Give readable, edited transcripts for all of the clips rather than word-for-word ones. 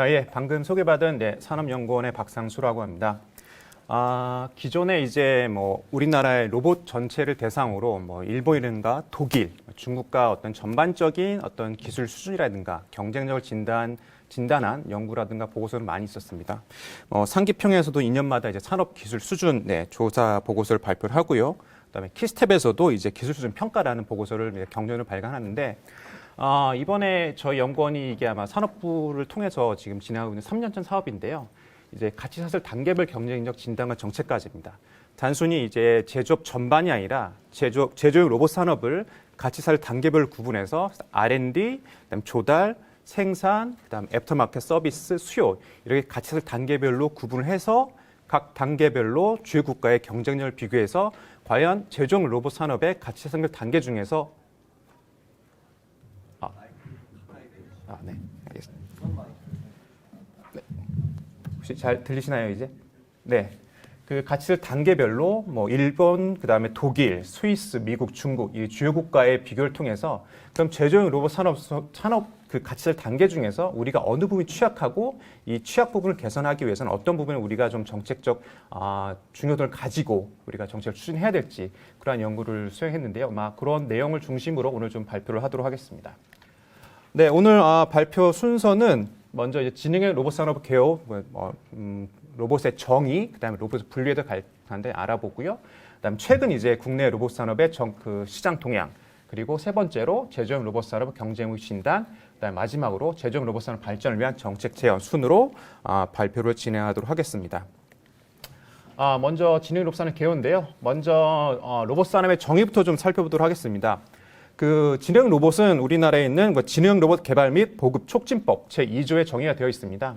예, 방금 소개받은 산업연구원의 박상수라고 합니다. 기존에 이제 우리나라의 로봇 전체를 대상으로 일본이라든가 독일, 중국과 어떤 전반적인 어떤 기술 수준이라든가 경쟁력을 진단한 연구라든가 보고서는 많이 있었습니다. 상기평에서도 2년마다 이제 산업 기술 수준 조사 보고서를 발표를 하고요. 그다음에 키스텝에서도 이제 기술 수준 평가라는 보고서를 경전을 발간하는데 이번에 저희 연구원이 이게 아마 산업부를 통해서 지금 진행하고 있는 3년 전 사업인데요. 이제 가치사슬 단계별 경쟁력 진단과 정책까지입니다. 단순히 이제 제조업 전반이 아니라 제조용 로봇 산업을 가치사슬 단계별 구분해서 R&D, 그다음 조달, 생산, 그다음 애프터마켓 서비스, 수요 이렇게 가치사슬 단계별로 구분을 해서 각 단계별로 주요 국가의 경쟁력을 비교해서 과연 제조용 로봇 산업의 가치사슬 단계 중에서 네, 알겠습니다. 네. 혹시 잘 들리시나요, 이제? 네. 그 가치사슬 단계별로 일본, 그다음에 독일, 스위스, 미국, 중국 이 주요 국가의 비교를 통해서 그럼 제조용 로봇 산업 그 가치사슬 단계 중에서 우리가 어느 부분이 취약하고 이 취약 부분을 개선하기 위해서는 어떤 부분을 우리가 좀 정책적 중요도를 가지고 우리가 정책을 추진해야 될지 그러한 연구를 수행했는데요. 그런 내용을 중심으로 오늘 좀 발표를 하도록 하겠습니다. 네, 오늘 발표 순서는 먼저 이제 진행형 로봇 산업 개요, 로봇의 정의, 그다음에 로봇 분류에도 관한데 알아보고요. 그다음 최근 이제 국내 로봇 산업의 시장 동향, 그리고 세 번째로 제조용 로봇 산업 경쟁력 진단, 그다음 마지막으로 제조용 로봇 산업 발전을 위한 정책 제안 순으로 발표를 진행하도록 하겠습니다. 먼저 진행형 로봇 산업 개요인데요. 먼저 로봇 산업의 정의부터 좀 살펴보도록 하겠습니다. 그 진행형 로봇은 우리나라에 있는 진행형 로봇 개발 및 보급 촉진법 제2조에 정의가 되어 있습니다.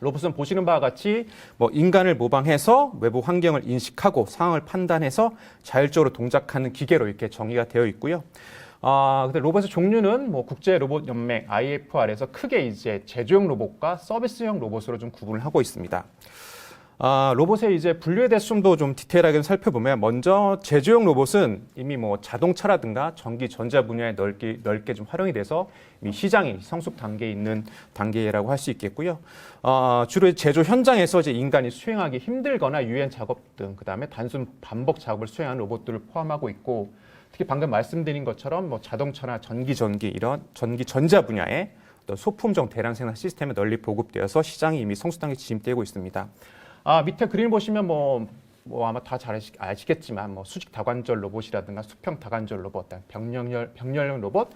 로봇은 보시는 바와 같이 인간을 모방해서 외부 환경을 인식하고 상황을 판단해서 자율적으로 동작하는 기계로 이렇게 정의가 되어 있고요. 근데 로봇의 종류는 국제 로봇 연맹 IFR에서 크게 이제 제조용 로봇과 서비스형 로봇으로 좀 구분을 하고 있습니다. 로봇의 이제 분류에 대해서 좀 더 좀 디테일하게 살펴보면 먼저 제조용 로봇은 이미 자동차라든가 전기 전자 분야에 넓게 좀 활용이 돼서 이미 시장이 성숙 단계에 있는 단계라고 할 수 있겠고요. 주로 제조 현장에서 이제 인간이 수행하기 힘들거나 유연 작업 등 그다음에 단순 반복 작업을 수행하는 로봇들을 포함하고 있고 특히 방금 말씀드린 것처럼 자동차나 전기 이런 전기 전자 분야에 어떤 소품종 대량 생산 시스템에 널리 보급되어서 시장이 이미 성숙 단계에 진입되고 있습니다. 밑에 그림 보시면 아마 다 잘 아시겠지만 수직 다관절 로봇이라든가 수평 다관절 로봇, 병렬형 로봇,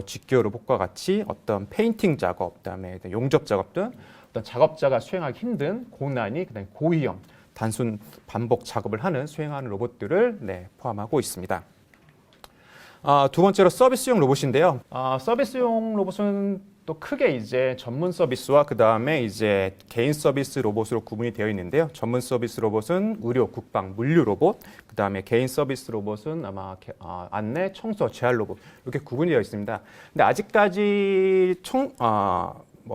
직교 로봇과 같이 어떤 페인팅 작업, 그다음에 용접 작업 등 어떤 작업자가 수행하기 힘든 고난이, 그다음에 고위험, 단순 반복 작업을 수행하는 로봇들을 포함하고 있습니다. 두 번째로 서비스용 로봇인데요. 서비스용 로봇은 또 크게 이제 전문 서비스와 그 다음에 이제 개인 서비스 로봇으로 구분이 되어 있는데요. 전문 서비스 로봇은 의료, 국방, 물류 로봇, 그 다음에 개인 서비스 로봇은 아마 안내, 청소, 재활 로봇 이렇게 구분이 되어 있습니다. 근데 아직까지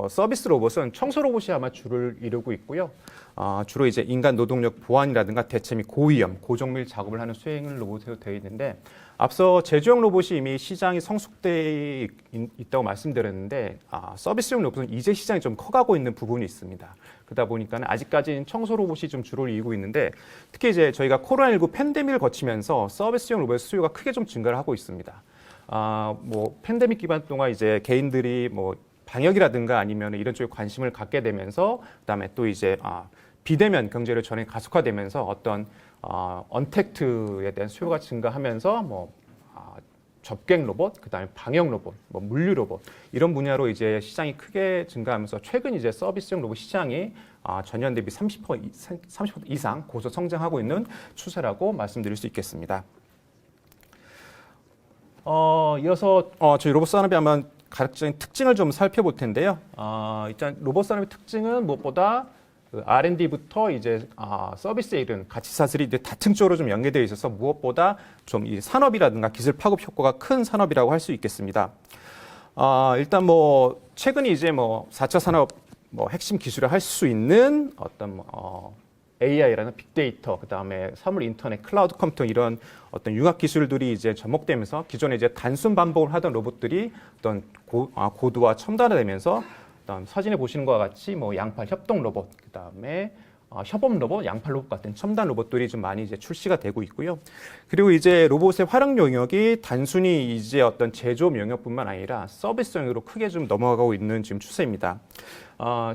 서비스 로봇은 청소 로봇이 아마 주를 이루고 있고요. 주로 이제 인간 노동력 보완이라든가 대체 및 고위험, 고정밀 작업을 하는 수행 로봇으로 되어 있는데 앞서 제조용 로봇이 이미 시장이 성숙돼 있다고 말씀드렸는데 서비스용 로봇은 이제 시장이 좀 커가고 있는 부분이 있습니다. 그러다 보니까 아직까지는 청소 로봇이 좀 주를 이루고 있는데 특히 이제 저희가 코로나19 팬데믹을 거치면서 서비스용 로봇의 수요가 크게 좀 증가를 하고 있습니다. 팬데믹 기간 동안 이제 개인들이 방역이라든가 아니면 이런 쪽에 관심을 갖게 되면서 그다음에 또 이제 비대면 경제를 전에 가속화되면서 어떤 언택트에 대한 수요가 증가하면서 접객 로봇, 그다음에 방역 로봇, 물류 로봇 이런 분야로 이제 시장이 크게 증가하면서 최근 이제 서비스형 로봇 시장이 전년 대비 30% 이상 고속 성장하고 있는 추세라고 말씀드릴 수 있겠습니다. 이어서 저희 로봇 산업이 아마 가격적인 특징을 좀 살펴볼 텐데요. 일단 로봇 산업의 특징은 무엇보다 R&D부터 이제 서비스에 이른 가치사슬이 이제 다층적으로 좀 연계되어 있어서 무엇보다 좀 이 산업이라든가 기술 파급 효과가 큰 산업이라고 할 수 있겠습니다. 일단 최근에 이제 4차 산업 핵심 기술을 할 수 있는 어떤 AI라는 빅데이터, 그다음에 사물 인터넷, 클라우드 컴퓨터 이런 어떤 융합 기술들이 이제 접목되면서 기존에 이제 단순 반복을 하던 로봇들이 어떤 고도화 첨단화되면서 어떤 사진에 보시는 것과 같이 뭐 양팔 협동 로봇, 그 다음에 협업 로봇, 양팔 로봇 같은 첨단 로봇들이 좀 많이 이제 출시가 되고 있고요. 그리고 이제 로봇의 활용 영역이 단순히 이제 어떤 제조업 영역뿐만 아니라 서비스 영역으로 크게 좀 넘어가고 있는 지금 추세입니다.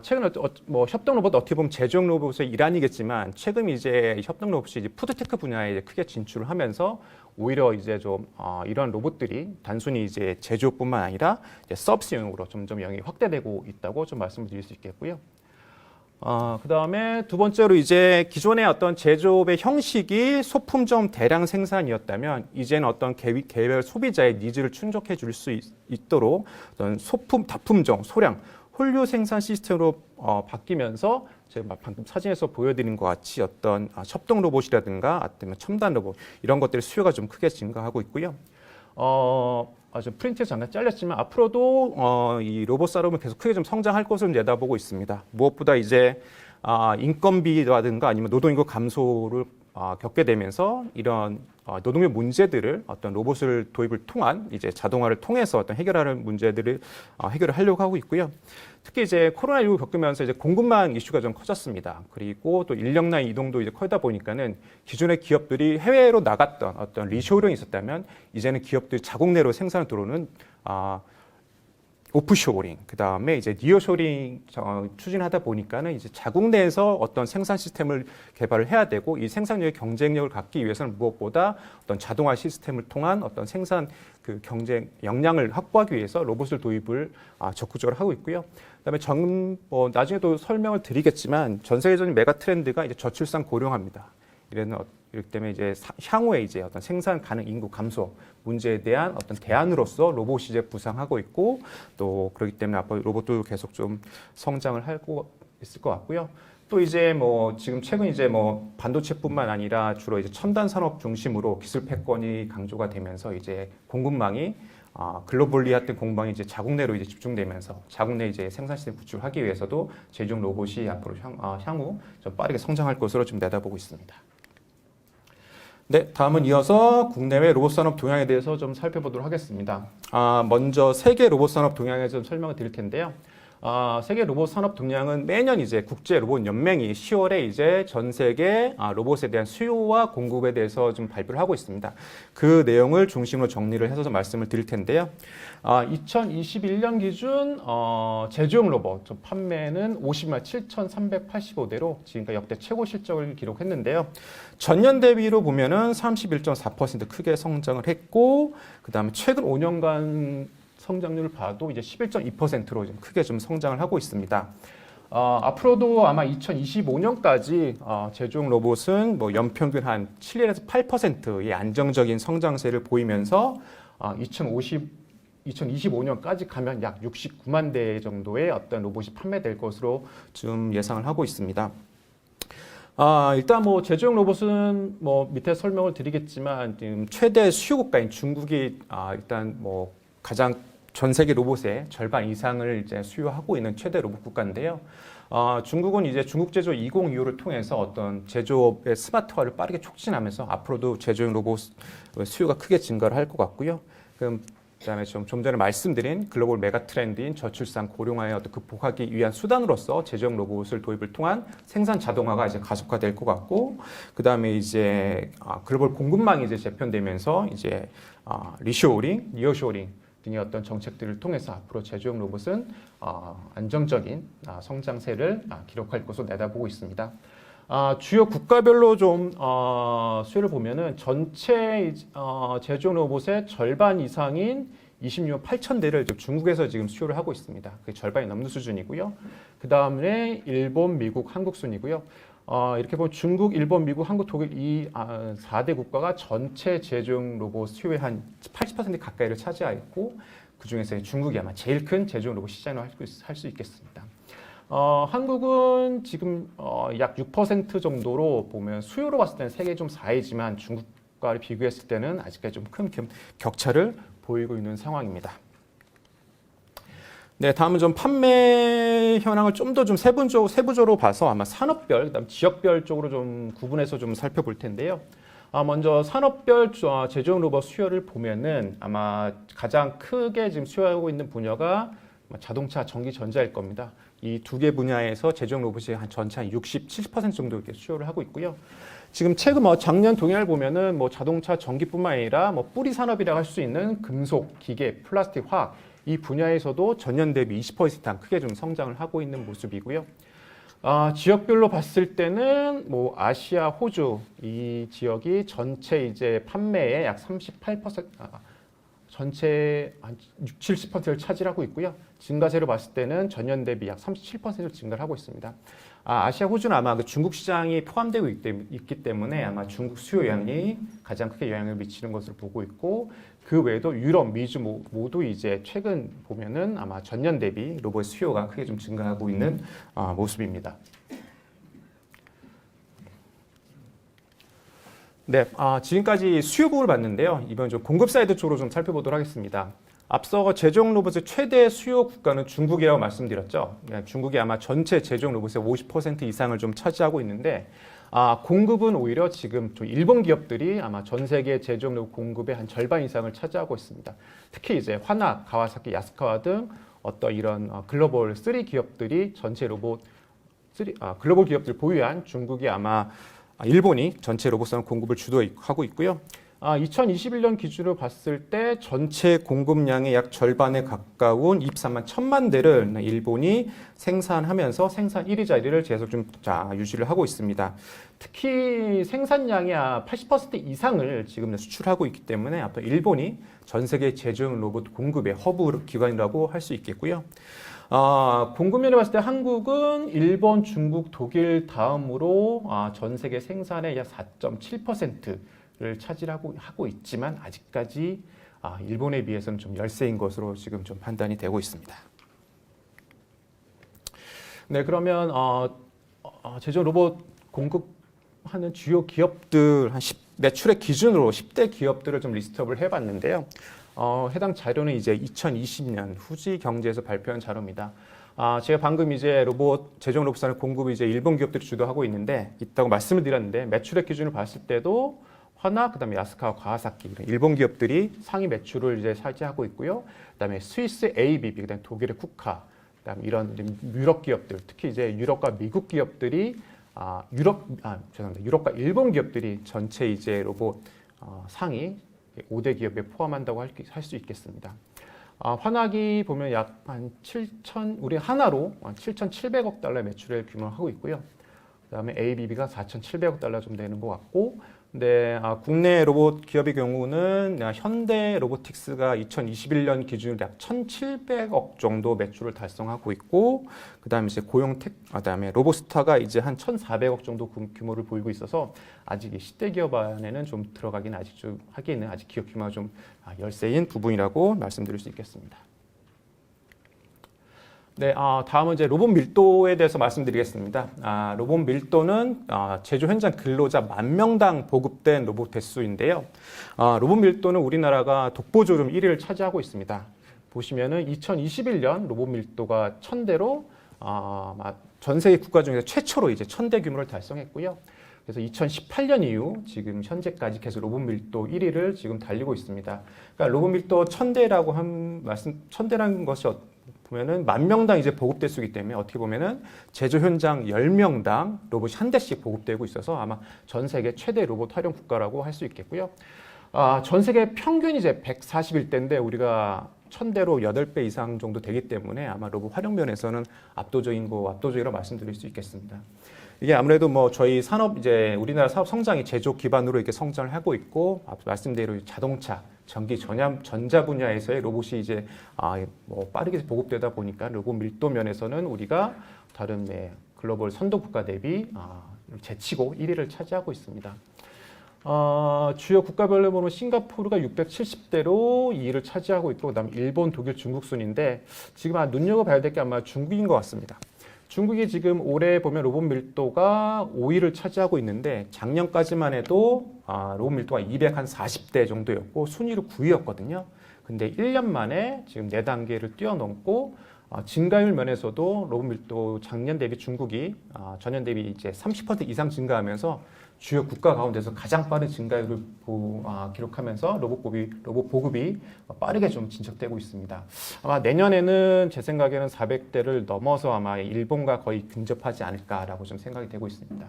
최근 뭐 협동 로봇 어떻게 보면 제조용 로봇의 일환이겠지만 최근 이제 협동 로봇이 이제 푸드테크 분야에 이제 크게 진출을 하면서 오히려 이제 좀 이런 로봇들이 단순히 이제 제조뿐만 아니라 이제 서비스 영역으로 점점 영역이 확대되고 있다고 좀 말씀을 드릴 수 있겠고요. 그 다음에 두 번째로 이제 기존의 어떤 제조업의 형식이 소품종 대량 생산이었다면 이제는 어떤 개별 소비자의 니즈를 충족해 줄 수 있도록 어떤 다품종, 소량, 홀류 생산 시스템으로 바뀌면서 제가 방금 사진에서 보여드린 것 같이 어떤 협동 로봇이라든가 아니면 첨단 로봇 이런 것들의 수요가 좀 크게 증가하고 있고요. 좀 프린트에서 잠깐 잘렸지만 앞으로도 이 로봇 산업은 계속 크게 좀 성장할 것을 내다보고 있습니다. 무엇보다 이제 인건비라든가 아니면 노동인구 감소를 겪게 되면서 이런 노동의 문제들을 어떤 로봇을 도입을 통한 이제 자동화를 통해서 어떤 해결하는 문제들을 해결을 하려고 하고 있고요. 특히 이제 코로나19 겪으면서 이제 공급망 이슈가 좀 커졌습니다. 그리고 또 인력난 이동도 이제 커다 보니까는 기존의 기업들이 해외로 나갔던 어떤 리쇼링이 있었다면 이제는 기업들이 자국 내로 생산을 들어오는 오프쇼링, 그 다음에 이제 니어쇼링 추진하다 보니까는 이제 자국 내에서 어떤 생산 시스템을 개발을 해야 되고 이 생산력의 경쟁력을 갖기 위해서는 무엇보다 어떤 자동화 시스템을 통한 어떤 생산 그 경쟁 역량을 확보하기 위해서 로봇을 도입을 적극적으로 하고 있고요. 그다음에 나중에도 설명을 드리겠지만 전 세계적인 메가 트렌드가 이제 저출산 고령화입니다. 이렇기 때문에 이제 향후에 이제 어떤 생산 가능 인구 감소 문제에 대한 어떤 대안으로서 로봇이 이제 부상하고 있고 또 그렇기 때문에 앞으로 로봇도 계속 좀 성장을 하고 있을 것 같고요. 또 이제 뭐 지금 최근 이제 뭐 반도체뿐만 아니라 주로 이제 첨단 산업 중심으로 기술 패권이 강조가 되면서 이제 공급망이 글로벌리 했던 공급망이 이제 자국 내로 이제 집중되면서 자국 내 이제 생산 시스템 구축하기 위해서도 제조용 로봇이 앞으로 향후 좀 빠르게 성장할 것으로 좀 내다보고 있습니다. 네, 다음은 이어서 국내외 로봇 산업 동향에 대해서 좀 살펴보도록 하겠습니다. 먼저 세계 로봇 산업 동향에 좀 설명을 드릴 텐데요. 세계 로봇 산업 동향은 매년 이제 국제 로봇 연맹이 10월에 이제 전 세계 로봇에 대한 수요와 공급에 대해서 좀 발표를 하고 있습니다. 그 내용을 중심으로 정리를 해서 좀 말씀을 드릴 텐데요. 2021년 기준 제조용 로봇 판매는 50만 7,385대로 지금까지 역대 최고 실적을 기록했는데요. 전년 대비로 보면은 31.4% 크게 성장을 했고, 그 다음에 최근 5년간 성장률을 봐도 이제 11.2%로 좀 크게 좀 성장을 하고 있습니다. 앞으로도 아마 2025년까지 제조용 로봇은 뭐 연평균 한 7에서 8%의 안정적인 성장세를 보이면서 2025년까지 가면 약 69만 대 정도의 어떤 로봇이 판매될 것으로 좀 예상을 하고 있습니다. 일단 뭐 제조용 로봇은 뭐 밑에 설명을 드리겠지만 지금 최대 수요 국가인 중국이 일단 뭐 가장 전 세계 로봇의 절반 이상을 이제 수요하고 있는 최대 로봇 국가인데요. 중국은 이제 중국 제조 2025를 통해서 어떤 제조업의 스마트화를 빠르게 촉진하면서 앞으로도 제조용 로봇 수요가 크게 증가를 할 것 같고요. 그다음에 좀 전에 말씀드린 글로벌 메가 트렌드인 저출산 고령화에 어떤 극복하기 위한 수단으로서 제조용 로봇을 도입을 통한 생산 자동화가 이제 가속화될 것 같고, 그다음에 이제 글로벌 공급망이 이제 재편되면서 이제 리쇼링, 니어쇼링 등의 어떤 정책들을 통해서 앞으로 제조용 로봇은 안정적인 성장세를 기록할 것으로 내다보고 있습니다. 주요 국가별로 좀 수요를 보면은 전체 제조용 로봇의 절반 이상인 26만 8천 대를 중국에서 지금 수요를 하고 있습니다. 그게 절반이 넘는 수준이고요. 그 다음에 일본, 미국, 한국 순이고요. 이렇게 보면 중국, 일본, 미국, 한국, 독일 이 4대 국가가 전체 제조용 로봇 수요의 한 80% 가까이를 차지하고 그 중에서 중국이 아마 제일 큰 제조용 로봇 시장을 할 수 있겠습니다. 한국은 지금 약 6% 정도로 보면 수요로 봤을 때는 세계 좀 4위지만 중국과를 비교했을 때는 아직까지 좀 큰 격차를 보이고 있는 상황입니다. 네, 다음은 좀 판매 현황을 좀 더 좀 세부적으로 봐서 아마 산업별, 그다음 지역별 쪽으로 좀 구분해서 좀 살펴볼 텐데요. 먼저 산업별 제조용 로봇 수요를 보면은 아마 가장 크게 지금 수요하고 있는 분야가 자동차, 전기, 전자일 겁니다. 이 두 개 분야에서 제조용 로봇이 전체 한 60, 70% 정도 이렇게 수요를 하고 있고요. 지금 최근 작년 동해를 보면은 자동차, 전기뿐만 아니라 뿌리 산업이라고 할 수 있는 금속, 기계, 플라스틱, 화학 이 분야에서도 전년 대비 20% 이상 크게 좀 성장을 하고 있는 모습이고요. 지역별로 봤을 때는 아시아, 호주 이 지역이 전체 이제 판매의 약 38%, 전체 한 6, 70%를 차지하고 있고요. 증가세로 봤을 때는 전년 대비 약 37%를 증가를 하고 있습니다. 아시아, 호주는 아마 그 중국 시장이 포함되고 있기 때문에 아마 중국 수요 영향이 가장 크게 영향을 미치는 것으로 보고 있고, 그 외에도 유럽, 미주 모두 이제 최근 보면은 아마 전년 대비 로봇 수요가 크게 좀 증가하고 있는 모습입니다. 네, 지금까지 수요 부분을 봤는데요. 이번 좀 공급 사이드 쪽으로 좀 살펴보도록 하겠습니다. 앞서 제조용 로봇의 최대 수요 국가는 중국이라고 말씀드렸죠. 네, 중국이 아마 전체 제조용 로봇의 50% 이상을 좀 차지하고 있는데, 공급은 오히려 지금 좀 일본 기업들이 아마 전 세계 제조용 로봇 공급의 한 절반 이상을 차지하고 있습니다. 특히 이제 화나, 가와사키, 야스카와 등 어떤 이런 글로벌 3 기업들이 전체 로봇 글로벌 기업들 보유한 중국이 아마 일본이 전체 로봇산 공급을 주도하고 있고요. 2021년 기준으로 봤을 때 전체 공급량의 약 절반에 가까운 23만 1천만 대를 일본이 생산하면서 생산 1위 자리를 계속 좀 유지를 하고 있습니다. 특히 생산량의 80% 이상을 지금 수출하고 있기 때문에 앞으로 일본이 전 세계 제조용 로봇 공급의 허브 기관이라고 할 수 있겠고요. 공급면에 봤을 때 한국은 일본, 중국, 독일 다음으로 전 세계 생산의 약 4.7%를 차지하고 있지만 아직까지 일본에 비해서는 좀 열세인 것으로 지금 좀 판단이 되고 있습니다. 네, 그러면 제조 로봇 공급하는 주요 기업들 매출액 기준으로 10대 기업들을 좀 리스트업을 해봤는데요. 해당 자료는 이제 2020년 후지 경제에서 발표한 자료입니다. 제가 방금 이제 제조용 로봇산업 공급을 이제 일본 기업들이 주도하고 있다고 말씀을 드렸는데, 매출액 기준을 봤을 때도 화나, 그다음에 야스카와 가와사키 이런 일본 기업들이 상위 매출을 이제 차지하고 있고요. 그다음에 스위스 ABB, 그다음에 독일의 쿠카, 그다음에 이런 유럽 기업들, 특히 이제 유럽과 미국 기업들이 유럽과 일본 기업들이 전체 이제 로봇 상위 5대 기업에 포함한다고 할 수 있겠습니다. 화나기 보면 약 한 우리 하나로 7,700억 달러 매출을 규모를 하고 있고요. 그다음에 ABB가 4,700억 달러 좀 되는 것 같고, 근데 국내 로봇 기업의 경우는 현대 로보틱스가 2021년 기준으로 약 1,700억 정도 매출을 달성하고 있고, 그다음에 이제 그다음에 로보스타가 이제 한 1,400억 정도 규모를 보이고 있어서 아직 이 10대 기업 안에는 좀 들어가기는 하기에는 아직 기업 규모가 좀 열세인 부분이라고 말씀드릴 수 있겠습니다. 네, 다음은 이제 로봇 밀도에 대해서 말씀드리겠습니다. 로봇 밀도는 제조 현장 근로자 10,000명당 보급된 로봇 대수인데요. 로봇 밀도는 우리나라가 독보적으로 1위를 차지하고 있습니다. 보시면은 2021년 로봇 밀도가 1,000대로 전 세계 국가 중에서 최초로 이제 1,000대 규모를 달성했고요. 그래서 2018년 이후 지금 현재까지 계속 로봇 밀도 1위를 지금 달리고 있습니다. 그러니까 로봇 밀도 1,000대라고 1,000대라는 것이 보면은 10,000명당 이제 보급대수이기 때문에 어떻게 보면은 제조 현장 10명당 로봇이 한 대씩 보급되고 있어서 아마 전 세계 최대 로봇 활용 국가라고 할 수 있겠고요. 전 세계 평균이 이제 141대인데 우리가 1,000대로 8배 이상 정도 되기 때문에 아마 로봇 활용 면에서는 압도적이라고 말씀드릴 수 있겠습니다. 이게 아무래도 저희 산업 우리나라 사업 성장이 제조 기반으로 이렇게 성장을 하고 있고, 앞서 말씀대로 자동차, 전기, 전자 분야에서의 로봇이 이제 빠르게 보급되다 보니까 로봇 밀도 면에서는 우리가 다른 글로벌 선도 국가 대비 제치고 1위를 차지하고 있습니다. 주요 국가별로 보면 싱가포르가 670대로 2위를 차지하고 있고, 그다음 일본, 독일, 중국 순인데 지금 눈여겨봐야 될 게 아마 중국인 것 같습니다. 중국이 지금 올해 보면 로봇 밀도가 5위를 차지하고 있는데 작년까지만 해도 로봇 밀도가 240대 정도였고 순위로 9위였거든요. 근데 1년 만에 지금 4단계를 뛰어넘고 증가율 면에서도 로봇 밀도 작년 대비 중국이 전년 대비 이제 30% 이상 증가하면서 주요 국가 가운데서 가장 빠른 증가율을 기록하면서 로봇 보급이 빠르게 좀 진척되고 있습니다. 아마 내년에는 제 생각에는 400대를 넘어서 아마 일본과 거의 근접하지 않을까라고 좀 생각이 되고 있습니다.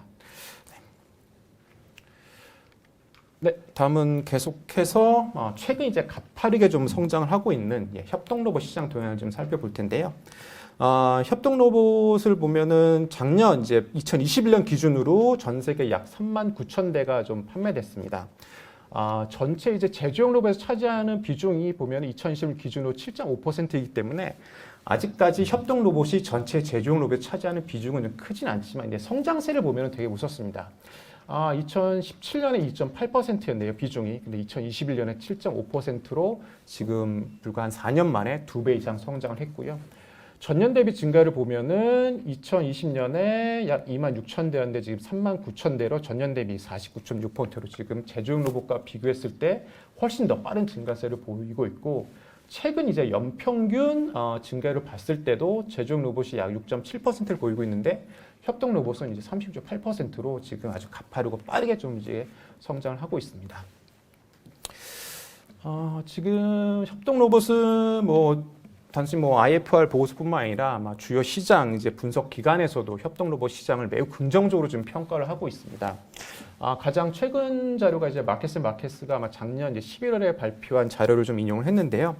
네, 다음은 계속해서 최근 이제 가파르게 좀 성장을 하고 있는 협동 로봇 시장 동향을 좀 살펴볼 텐데요. 협동 로봇을 보면은 작년 이제 2021년 기준으로 전 세계 약 39,000대가 좀 판매됐습니다. 전체 이제 제조용 로봇에서 차지하는 비중이 보면 2021 기준으로 7.5%이기 때문에 아직까지 협동 로봇이 전체 제조용 로봇에 차지하는 비중은 좀 크진 않지만 이제 성장세를 보면 되게 무섭습니다. 2017년에 2.8%였네요, 비중이. 근데 2021년에 7.5%로 지금 불과 한 4년 만에 2배 이상 성장을 했고요. 전년 대비 증가를 보면은 2020년에 약 26,000대였는데 지금 39,000대로 전년 대비 49.6%로 지금 제조용 로봇과 비교했을 때 훨씬 더 빠른 증가세를 보이고 있고, 최근 이제 연평균 증가율을 봤을 때도 제조용 로봇이 약 6.7%를 보이고 있는데 협동 로봇은 이제 30.8%로 지금 아주 가파르고 빠르게 좀 이제 성장을 하고 있습니다. 지금 협동 로봇은 단순히 IFR 보고서뿐만 아니라 아마 주요 시장 이제 분석 기관에서도 협동 로봇 시장을 매우 긍정적으로 좀 평가를 하고 있습니다. 가장 최근 자료가 이제 마켓스가 아마 작년 이제 11월에 발표한 자료를 좀 인용을 했는데요.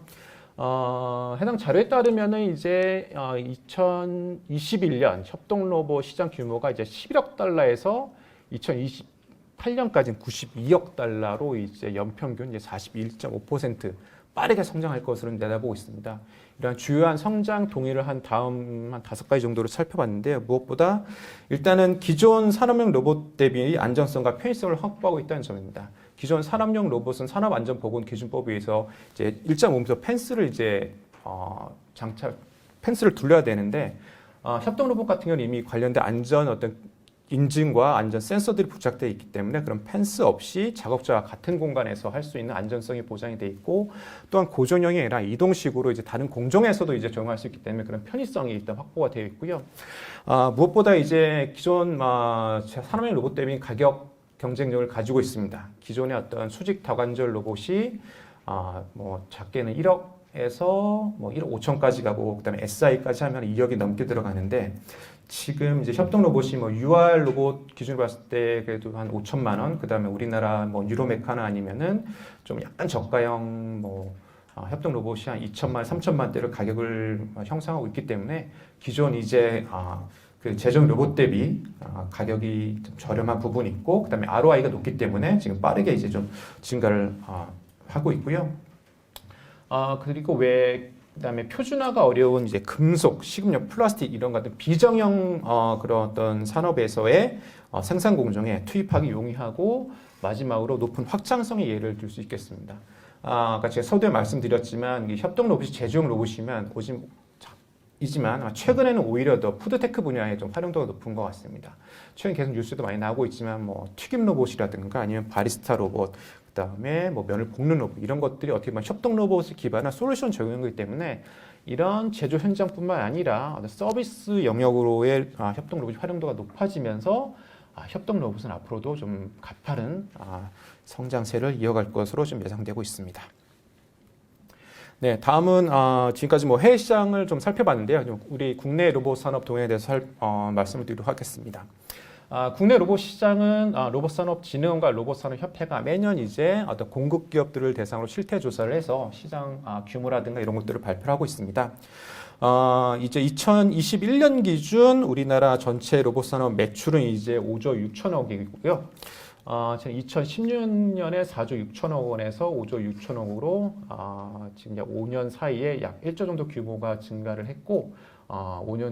해당 자료에 따르면은 이제 2021년 협동 로봇 시장 규모가 이제 11억 달러에서 2028년까지는 92억 달러로 이제 연평균 이제 41.5% 빠르게 성장할 것으로 내다보고 있습니다. 이러한 주요한 성장 동의를 한 다음 한 5가지 정도로 살펴봤는데요. 무엇보다 일단은 기존 산업용 로봇 대비 안전성과 편의성을 확보하고 있다는 점입니다. 기존 산업용 로봇은 산업안전보건 기준법에 의해서 이제 1.5m 펜스를 이제 펜스를 둘러야 되는데 협동 로봇 같은 경우는 이미 관련된 안전 어떤 인증과 안전 센서들이 부착되어 있기 때문에 그런 펜스 없이 작업자와 같은 공간에서 할 수 있는 안전성이 보장이 되어 있고, 또한 고정형이 아니라 이동식으로 이제 다른 공정에서도 이제 적용할 수 있기 때문에 그런 편의성이 일단 확보가 되어 있고요. 무엇보다 이제 기존 산업용 로봇 대비 가격 경쟁력을 가지고 있습니다. 기존의 어떤 수직 다관절 로봇이 작게는 1억에서 1억 5천까지 가고, 그다음에 SI까지 하면 2억이 넘게 들어가는데, 지금 이제 협동 로봇이 UR 로봇 기준으로 봤을 때 그래도 한 5천만 원, 그다음에 우리나라 유로메카나 아니면은 좀 약간 저가형 협동 로봇이 한 2천만, 3천만 대로 가격을 형성하고 있기 때문에 기존 이제 그 제조용 로봇 대비 가격이 좀 저렴한 부분이 있고, 그다음에 ROI가 높기 때문에 지금 빠르게 이제 좀 증가를 하고 있고요. 그리고 그다음에 표준화가 어려운 이제 금속, 식음료, 플라스틱 이런 같은 비정형 그런 어떤 산업에서의 생산 공정에 투입하기 용이하고, 마지막으로 높은 확장성의 예를 들 수 있겠습니다. 아까 제가 서두에 말씀드렸지만 협동 로봇이 제조용 로봇이면 이지만 최근에는 오히려 더 푸드테크 분야에 좀 활용도가 높은 것 같습니다. 최근 계속 뉴스도 많이 나오고 있지만 튀김 로봇이라든가 아니면 바리스타 로봇, 그다음에 면을 볶는 로봇, 이런 것들이 어떻게 보면 협동 로봇을 기반한 솔루션 적용인 거기 때문에 이런 제조 현장뿐만 아니라 서비스 영역으로의 협동 로봇 활용도가 높아지면서 협동 로봇은 앞으로도 좀 가파른 성장세를 이어갈 것으로 좀 예상되고 있습니다. 네, 다음은 지금까지 해외 시장을 좀 살펴봤는데요. 우리 국내 로봇 산업 동향에 대해서 말씀을 드리도록 하겠습니다. 국내 로봇 시장은 로봇산업진흥원과 로봇산업협회가 매년 이제 어떤 공급 기업들을 대상으로 실태 조사를 해서 시장 규모라든가 이런 것들을 발표하고 있습니다. 이제 2021년 기준 우리나라 전체 로봇산업 매출은 이제 5조 6천억이고요. 2016년에 4조 6천억 원에서 5조 6천억으로 지금 약 5년 사이에 약 1조 정도 규모가 증가를 했고,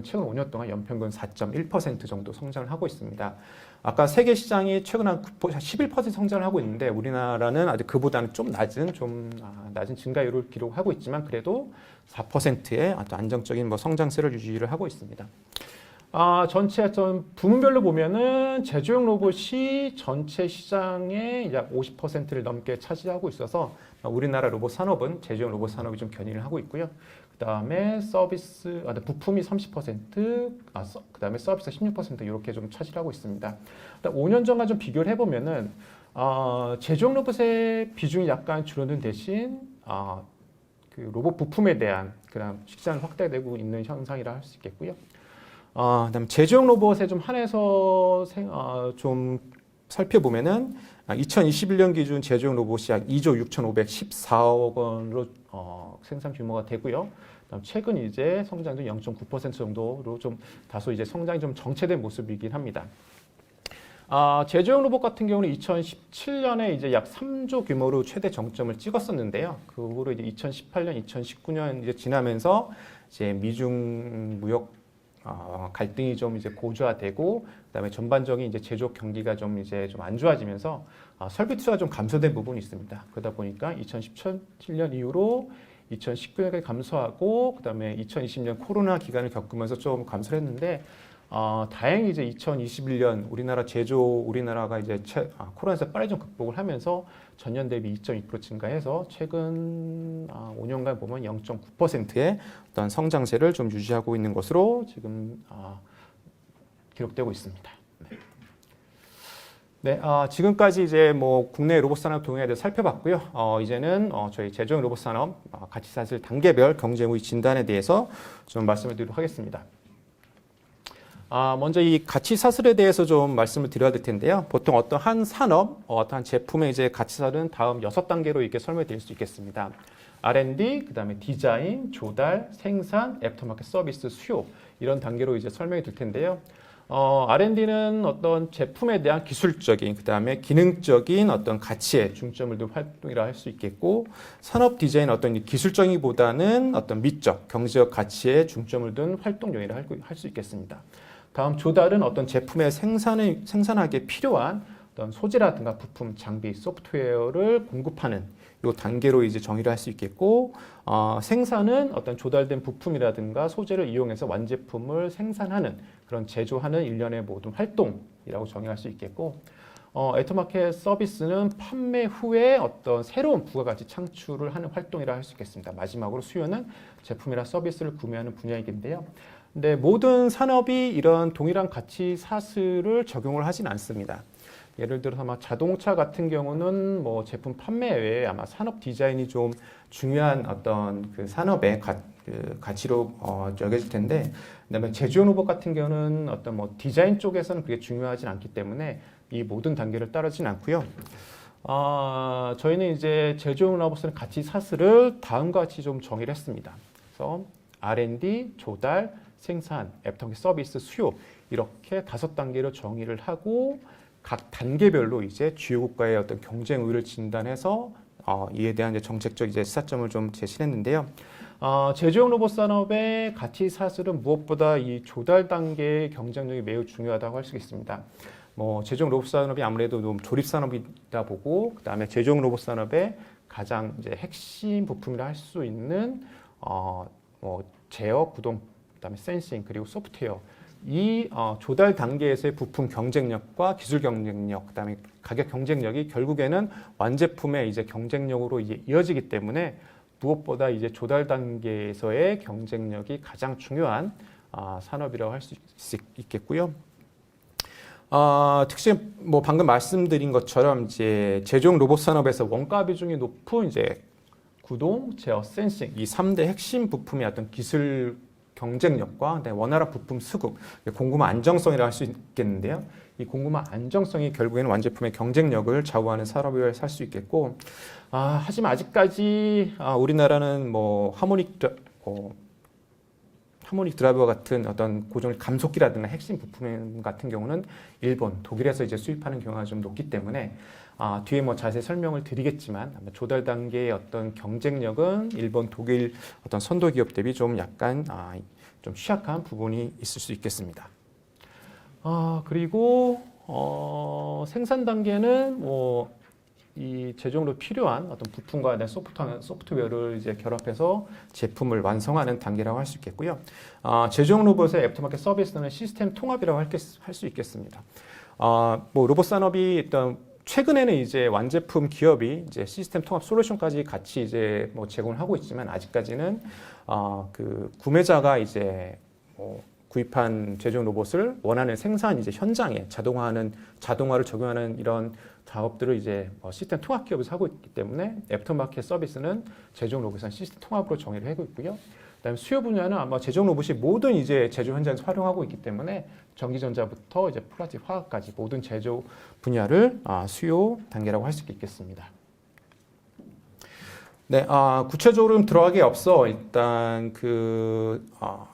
최근 5년 동안 연평균 4.1% 정도 성장을 하고 있습니다. 아까 세계 시장이 최근 한 11% 성장을 하고 있는데 우리나라는 아직 그보다는 좀 낮은 증가율을 기록하고 있지만 그래도 4%의 안정적인 성장세를 유지를 하고 있습니다. 전체 어떤 부문별로 보면은 제조용 로봇이 전체 시장의 약 50%를 넘게 차지하고 있어서 우리나라 로봇 산업은 제조용 로봇 산업이 좀 견인을 하고 있고요. 그다음에 부품이 30%, 그다음에 서비스 16% 이렇게 좀 차지를 하고 있습니다. 5년 전과 좀 비교를 해보면은 제조용 로봇의 비중이 약간 줄어든 대신 그 로봇 부품에 대한 그런 시장이 확대되고 있는 현상이라 할 수 있겠고요. 그다음 제조용 로봇에 좀 한해서 좀 살펴보면은 2021년 기준 제조용 로봇이 약 2조 6,514억 원으로 생산 규모가 되고요. 그다음 최근 이제 성장률 0.9% 정도로 좀 다소 이제 성장이 좀 정체된 모습이긴 합니다. 제조용 로봇 같은 경우는 2017년에 이제 약 3조 규모로 최대 정점을 찍었었는데요. 그 후로 이제 2018년, 2019년 이제 지나면서 이제 미중 무역 갈등이 좀 이제 고조화되고, 그다음에 전반적인 이제 제조업 경기가 좀 이제 좀 안 좋아지면서 설비 투자가 좀 감소된 부분이 있습니다. 그러다 보니까 2017년 이후로 2019년까지 감소하고, 그다음에 2020년 코로나 기간을 겪으면서 좀 감소를 했는데, 다행히 이제 2021년 우리나라가 이제 코로나에서 빨리 좀 극복을 하면서 전년 대비 2.2% 증가해서 최근 5년간 보면 0.9%의 어떤 성장세를 좀 유지하고 있는 것으로 지금 기록되고 있습니다. 네, 지금까지 이제 뭐 국내 로봇 산업 동향에 대해서 살펴봤고요. 이제는 저희 제조용 로봇 산업 가치사슬 단계별 경쟁 우위 진단에 대해서 좀 말씀을 드리도록 하겠습니다. 먼저 이 가치사슬에 대해서 좀 말씀을 드려야 될 텐데요. 보통 어떤 한 산업, 어떤 제품의 이제 가치사슬은 다음 6단계로 이렇게 설명드릴 수 있겠습니다. R&D, 그다음에 디자인, 조달, 생산, 애프터마켓 서비스, 수요 이런 단계로 이제 설명이 될 텐데요. R&D는 어떤 제품에 대한 기술적인, 그다음에 기능적인 어떤 가치에 중점을 둔 활동이라 할 수 있겠고, 산업 디자인은 어떤 기술적이보다는 어떤 미적, 경제적 가치에 중점을 둔 활동용이라 할 수 있겠습니다. 다음 조달은 어떤 제품의 생산하기에 필요한 어떤 소재라든가 부품, 장비, 소프트웨어를 공급하는 이 단계로 이제 정의를 할 수 있겠고, 생산은 어떤 조달된 부품이라든가 소재를 이용해서 완제품을 생산하는 그런 제조하는 일련의 모든 활동이라고 정의할 수 있겠고, 애프터마켓 서비스는 판매 후에 어떤 새로운 부가가치 창출을 하는 활동이라 할 수 있겠습니다. 마지막으로 수요는 제품이나 서비스를 구매하는 분야이긴데요. 근데 모든 산업이 이런 동일한 가치 사슬을 적용을 하진 않습니다. 예를 들어서 아마 자동차 같은 경우는 뭐 제품 판매 외에 아마 산업 디자인이 좀 중요한 어떤 그 산업의 가치로 여겨질 텐데, 그다음에 제조용 로봇 같은 경우는 어떤 뭐 디자인 쪽에서는 그게 중요하진 않기 때문에 이 모든 단계를 따르진 않고요. 저희는 이제 제조용 로봇의 가치 사슬을 다음과 같이 좀 정의를 했습니다. 그래서 R&D, 조달, 생산, 애프터마켓 서비스, 수요 이렇게 5단계로 정의를 하고, 각 단계별로 이제 주요 국가의 어떤 경쟁 우위를 진단해서 이에 대한 이제 정책적 이제 시사점을 좀 제시했는데요. 제조용 로봇 산업의 가치 사슬은 무엇보다 이 조달 단계의 경쟁력이 매우 중요하다고 할 수 있습니다. 뭐 제조용 로봇 산업이 아무래도 좀 조립 산업이다 보고, 그다음에 제조용 로봇 산업의 가장 이제 핵심 부품이라 할 수 있는 뭐 제어, 구동, 그다음에 센싱, 그리고 소프트웨어, 이 조달 단계에서의 부품 경쟁력과 기술 경쟁력, 그다음에 가격 경쟁력이 결국에는 완제품의 이제 경쟁력으로 이제 이어지기 때문에 무엇보다 이제 조달 단계에서의 경쟁력이 가장 중요한 산업이라고 할 수 있겠고요. 특히 뭐 방금 말씀드린 것처럼 이제 제조용 로봇 산업에서 원가 비중이 높은 이제 구동, 제어, 센싱 이 3대 핵심 부품의 어떤 기술 경쟁력과 원활한 부품 수급, 공급망 안정성이라 할 수 있겠는데요. 이 공급망 안정성이 결국에는 완제품의 경쟁력을 좌우하는 산업이라 할 수 있겠고, 하지만 아직까지 우리나라는 뭐 하모닉 드라이버 같은 어떤 고정력 감속기라든가 핵심 부품 같은 경우는 일본, 독일에서 이제 수입하는 경우가 좀 높기 때문에 뒤에 뭐 자세히 설명을 드리겠지만, 아마 조달 단계의 어떤 경쟁력은 일본, 독일 어떤 선도 기업 대비 좀 약간 좀 취약한 부분이 있을 수 있겠습니다. 그리고 생산 단계는 뭐 이 제조용으로 필요한 어떤 부품과 소프트웨어를 이제 결합해서 제품을 완성하는 단계라고 할 수 있겠고요. 제조용 로봇의 애프터마켓 서비스는 시스템 통합이라고 할 수 있겠습니다. 뭐 로봇 산업이 일단 최근에는 이제 완제품 기업이 이제 시스템 통합 솔루션까지 같이 이제 뭐 제공을 하고 있지만 아직까지는 그 구매자가 이제 뭐 구입한 제조용 로봇을 원하는 생산 이제 현장에 자동화를 적용하는 이런 작업들을 이제 시스템 통합 기업에서 하고 있기 때문에 애프터마켓 서비스는 제조용 로봇은 시스템 통합으로 정의를 하고 있고요. 그다음에 수요 분야는 아마 제조용 로봇이 모든 이제 제조 현장에서 활용하고 있기 때문에 전기전자부터 이제 플라스틱 화학까지 모든 제조 분야를 수요 단계라고 할 수 있겠습니다. 네, 구체적으로 들어가기에 앞서 일단 그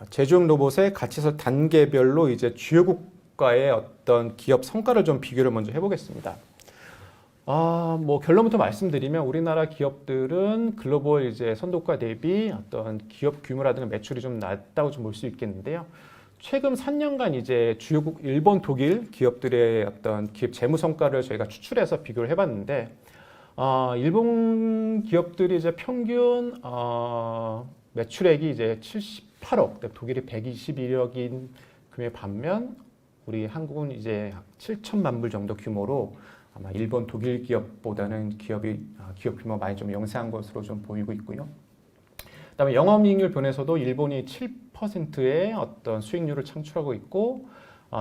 제조용 로봇의 가치에서 단계별로 이제 주요 국가의 어떤 기업 성과를 좀 비교를 먼저 해보겠습니다. 뭐 결론부터 말씀드리면 우리나라 기업들은 글로벌 이제 선도과 대비 어떤 기업 규모라든가 매출이 좀 낮다고 좀 볼 수 있겠는데요. 최근 3년간 이제 주요국 일본, 독일 기업들의 어떤 기업 재무 성과를 저희가 추출해서 비교를 해봤는데, 일본 기업들이 이제 평균 매출액이 이제 78억, 독일이 121억인 금액 반면 우리 한국은 이제 7천만 불 정도 규모로 아마 일본, 독일 기업보다는 기업 규모가 많이 좀 영세한 것으로 좀 보이고 있고요. 그다음에 영업이익률 변에서도 일본이 7%의 어떤 수익률을 창출하고 있고,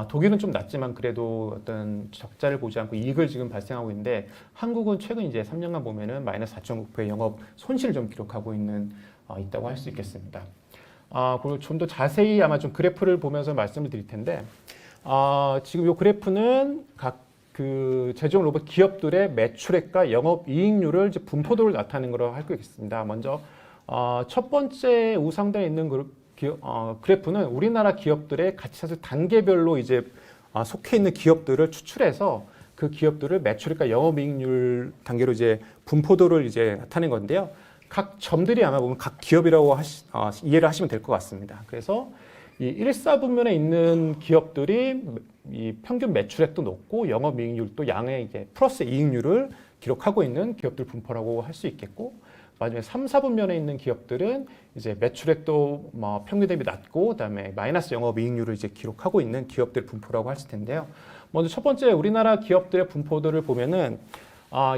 독일은 좀 낮지만 그래도 어떤 적자를 보지 않고 이익을 지금 발생하고 있는데, 한국은 최근 이제 3년간 보면은 마이너스 4.9%의 영업 손실을 좀 기록하고 있다고 할 수 있겠습니다. 그리고 좀 더 자세히 아마 좀 그래프를 보면서 말씀을 드릴 텐데, 지금 이 그래프는 각 그 제조용 로봇 기업들의 매출액과 영업이익률을 이제 분포도를 나타내는 거로 할 수 있겠습니다. 먼저 첫 번째 우상단에 있는 그래프는 우리나라 기업들의 가치사슬 단계별로 이제 속해 있는 기업들을 추출해서 그 기업들을 매출액과 영업이익률 단계로 이제 분포도를 이제 나타낸 건데요. 각 점들이 아마 보면 각 기업이라고 이해를 하시면 될 것 같습니다. 그래서 이 1사분면에 있는 기업들이 이 평균 매출액도 높고 영업이익률도 양의 이제 플러스 이익률을 기록하고 있는 기업들 분포라고 할 수 있겠고, 마지막에 3, 4분면에 있는 기업들은 이제 매출액도 뭐 평균 대비 낮고 그다음에 마이너스 영업이익률을 이제 기록하고 있는 기업들 분포라고 할 수 텐데요. 먼저 첫 번째 우리나라 기업들의 분포들을 보면은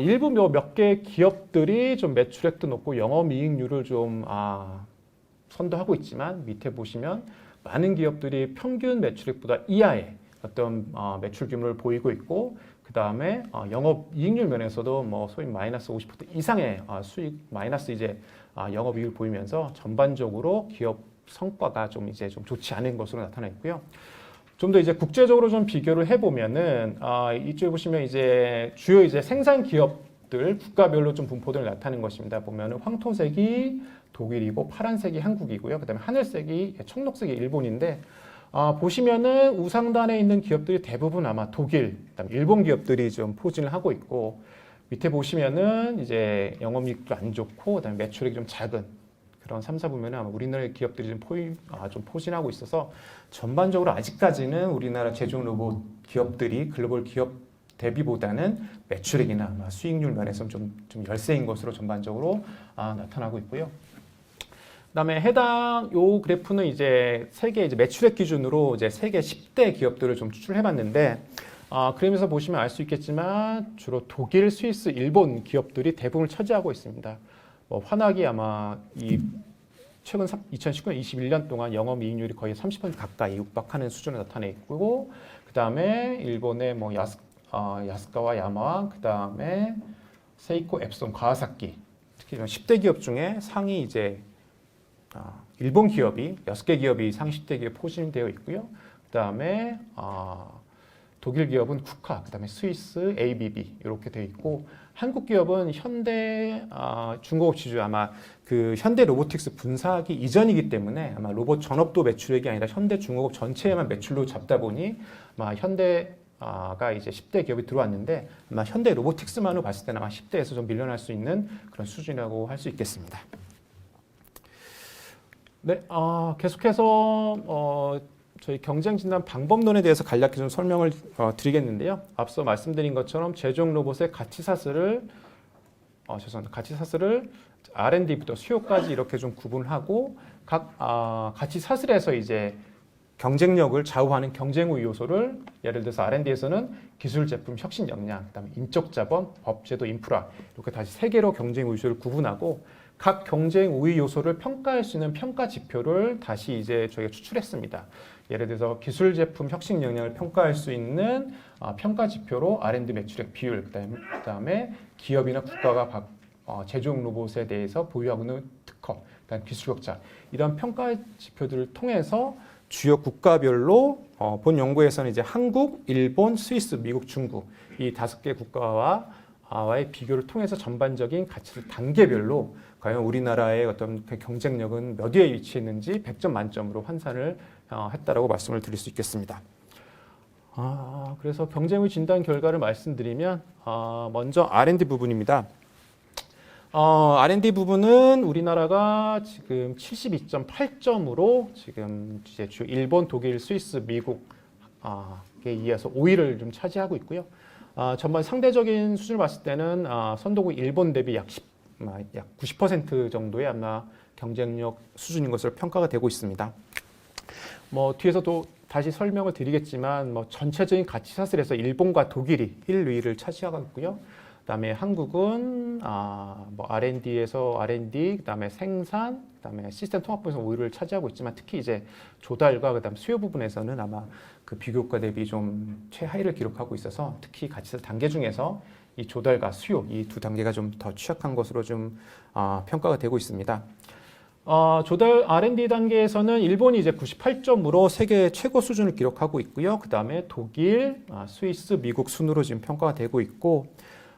일부 몇 개 기업들이 좀 매출액도 높고 영업이익률을 좀 선도하고 있지만, 밑에 보시면 많은 기업들이 평균 매출액보다 이하의 어떤 매출 규모를 보이고 있고, 그 다음에 영업이익률 면에서도 뭐 소위 마이너스 50% 이상의 수익 마이너스 이제 영업이익을 보이면서 전반적으로 기업 성과가 좀 이제 좀 좋지 않은 것으로 나타나 있고요. 좀 더 이제 국제적으로 좀 비교를 해보면은 이쪽에 보시면 이제 주요 이제 생산 기업들 국가별로 좀 분포들을 나타낸 것입니다. 보면은 황토색이 독일이고 파란색이 한국이고요. 그다음에 하늘색이 청록색이 일본인데, 보시면은 우상단에 있는 기업들이 대부분 아마 독일, 그다음에 일본 기업들이 좀 포진을 하고 있고, 밑에 보시면은 이제 영업이익도 안 좋고 그다음에 매출액이 좀 작은 그런 3, 4분면은 아마 우리나라 기업들이 좀 포진하고 있어서 전반적으로 아직까지는 우리나라 제조용 로봇 기업들이 글로벌 기업 대비보다는 매출액이나 수익률 면에서 좀 열세인 것으로 전반적으로 나타나고 있고요. 그다음에 해당 요 그래프는 이제 세계 이제 매출액 기준으로 이제 세계 10대 기업들을 좀 추출해봤는데, 그러면서 보시면 알 수 있겠지만 주로 독일, 스위스, 일본 기업들이 대부분을 차지하고 있습니다. 뭐 화학이 아마 이 최근 2019년, 21년 동안 영업이익률이 거의 30% 가까이 육박하는 수준을 나타내 있고, 그 다음에 일본의 뭐 야스카와 야마와 그 다음에 세이코, 앱손, 가와사키, 특히 10대 기업 중에 상위 이제 일본 기업이 6개 기업이 상위 10대 기업에 포진되어 있고요. 그 다음에 독일 기업은 쿠카, 그 다음에 스위스, ABB 이렇게 되어 있고, 한국 기업은 현대 중공업 지주 아마 그 현대 로보틱스 분사하기 이전이기 때문에 아마 로봇 전업도 매출액이 아니라 현대 중공업 전체에만 매출로 잡다 보니 아마 현대가 이제 10대 기업이 들어왔는데, 아마 현대 로보틱스만으로 봤을 때는 아마 10대에서 좀 밀려날 수 있는 그런 수준이라고 할 수 있겠습니다. 네, 계속해서 저희 경쟁 진단 방법론에 대해서 간략히 좀 설명을 드리겠는데요. 앞서 말씀드린 것처럼 제조용 로봇의 가치사슬을 R&D부터 수요까지 이렇게 좀 구분하고 각 가치사슬에서 이제 경쟁력을 좌우하는 경쟁 우위 요소를 예를 들어서 R&D에서는 기술, 제품, 혁신 역량, 그다음에 인적 자본, 법, 제도, 인프라 이렇게 다시 세 개로 경쟁 우위 요소를 구분하고 각 경쟁 우위 요소를 평가할 수 있는 평가 지표를 다시 이제 저희가 추출했습니다. 예를 들어서 기술, 제품, 혁신 역량을 평가할 수 있는 평가 지표로 R&D 매출액 비율, 그다음에 기업이나 국가가 제조용 로봇에 대해서 보유하고 있는 특허, 그다음 기술 격차 이런 평가 지표들을 통해서 주요 국가별로 본 연구에서는 이제 한국, 일본, 스위스, 미국, 중국 이 5개 국가와의 비교를 통해서 전반적인 가치를 단계별로 과연 우리나라의 어떤 그 경쟁력은 몇 위에 위치했는지 100점 만점으로 환산을 했다라고 말씀을 드릴 수 있겠습니다. 그래서 경쟁의 진단 결과를 말씀드리면 먼저 R&D 부분입니다. R&D 부분은 우리나라가 지금 72.8점으로 지금 이제 주 일본, 독일, 스위스, 미국에 이어서 5위를 좀 차지하고 있고요. 전반 상대적인 수준을 봤을 때는 선도국 일본 대비 약 90% 정도의 아마 경쟁력 수준인 것으로 평가가 되고 있습니다. 뭐 뒤에서도 다시 설명을 드리겠지만 뭐 전체적인 가치 사슬에서 일본과 독일이 1, 2위를 차지하고 있고요. 그다음에 한국은 뭐 R&D에서 R&D, 그다음에 생산, 그다음에 시스템 통합 부분에서 5위를 차지하고 있지만 특히 이제 조달과 그다음 수요 부분에서는 아마 그 비교과 대비 좀 최하위를 기록하고 있어서 특히 가치사슬 단계 중에서 이 조달과 수요 이 두 단계가 좀 더 취약한 것으로 좀 평가가 되고 있습니다. 조달 R&D 단계에서는 일본이 이제 98점으로 세계 최고 수준을 기록하고 있고요. 그 다음에 독일, 스위스, 미국 순으로 지금 평가가 되고 있고,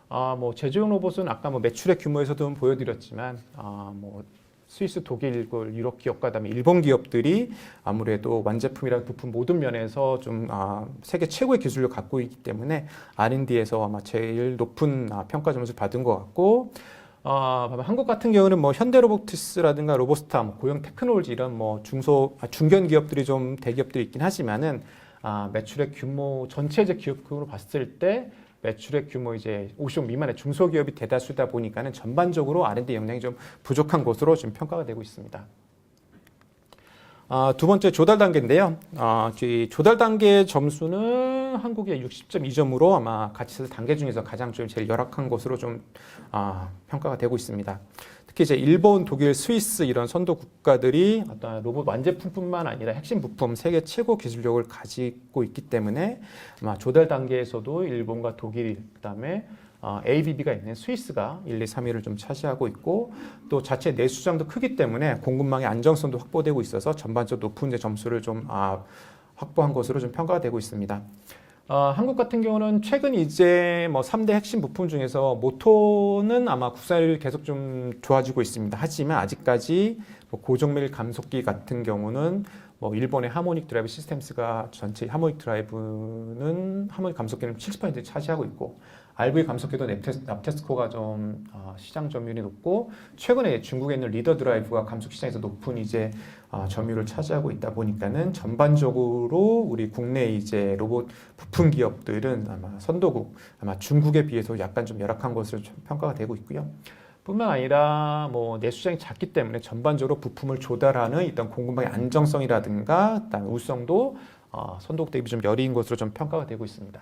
뭐 제조용 로봇은 아까 뭐 매출액 규모에서도 보여드렸지만, 뭐 스위스, 독일, 유럽 기업과 그다음에 일본 기업들이 아무래도 완제품이랑 부품 모든 면에서 좀 세계 최고의 기술을 갖고 있기 때문에 R&D에서 아마 제일 높은 평가 점수를 받은 것 같고. 한국 같은 경우는 뭐 현대로보틱스라든가 로보스타, 뭐 고영 테크놀로지 이런 뭐 중견 기업들이 좀 대기업들이 있긴 하지만은 매출액 규모 전체적 기업으로 봤을 때 매출액 규모 이제 50억 미만의 중소기업이 대다수다 보니까는 전반적으로 R&D 역량이 좀 부족한 것으로 지금 평가가 되고 있습니다. 두 번째 조달 단계인데요. 조달 단계 점수는 한국의 60.2점으로 아마 가치사슬 단계 중에서 가장 좀 제일 열악한 것으로 좀 평가가 되고 있습니다. 특히 이제 일본, 독일, 스위스 이런 선도 국가들이 어떤 로봇 완제품뿐만 아니라 핵심 부품 세계 최고 기술력을 가지고 있기 때문에 아마 조달 단계에서도 일본과 독일, 그다음에 ABB가 있는 스위스가 1, 2, 3위를 좀 차지하고 있고 또 자체 내수장도 크기 때문에 공급망의 안정성도 확보되고 있어서 전반적으로 높은 점수를 좀 확보한 것으로 좀 평가가 되고 있습니다. 한국 같은 경우는 최근 이제 뭐 3대 핵심 부품 중에서 모터는 아마 국산율이 계속 좀 좋아지고 있습니다. 하지만 아직까지 뭐 고정밀 감속기 같은 경우는 뭐 일본의 하모닉 드라이브 시스템스가 전체 하모닉 드라이브는 하모닉 감속기는 70% 차지하고 있고 RV 감속기도 납테스코가 좀 시장 점유율이 높고 최근에 중국에 있는 리더 드라이브가 감속 시장에서 높은 이제 점유율을 차지하고 있다 보니까는 전반적으로 우리 국내 이제 로봇 부품 기업들은 아마 선도국 아마 중국에 비해서 약간 좀 열악한 것으로 평가가 되고 있고요. 뿐만 아니라 뭐 내수장이 작기 때문에 전반적으로 부품을 조달하는 일단 공급망의 안정성이라든가 그다음에 우수성도 선도국 대비 좀 여리인 것으로 좀 평가가 되고 있습니다.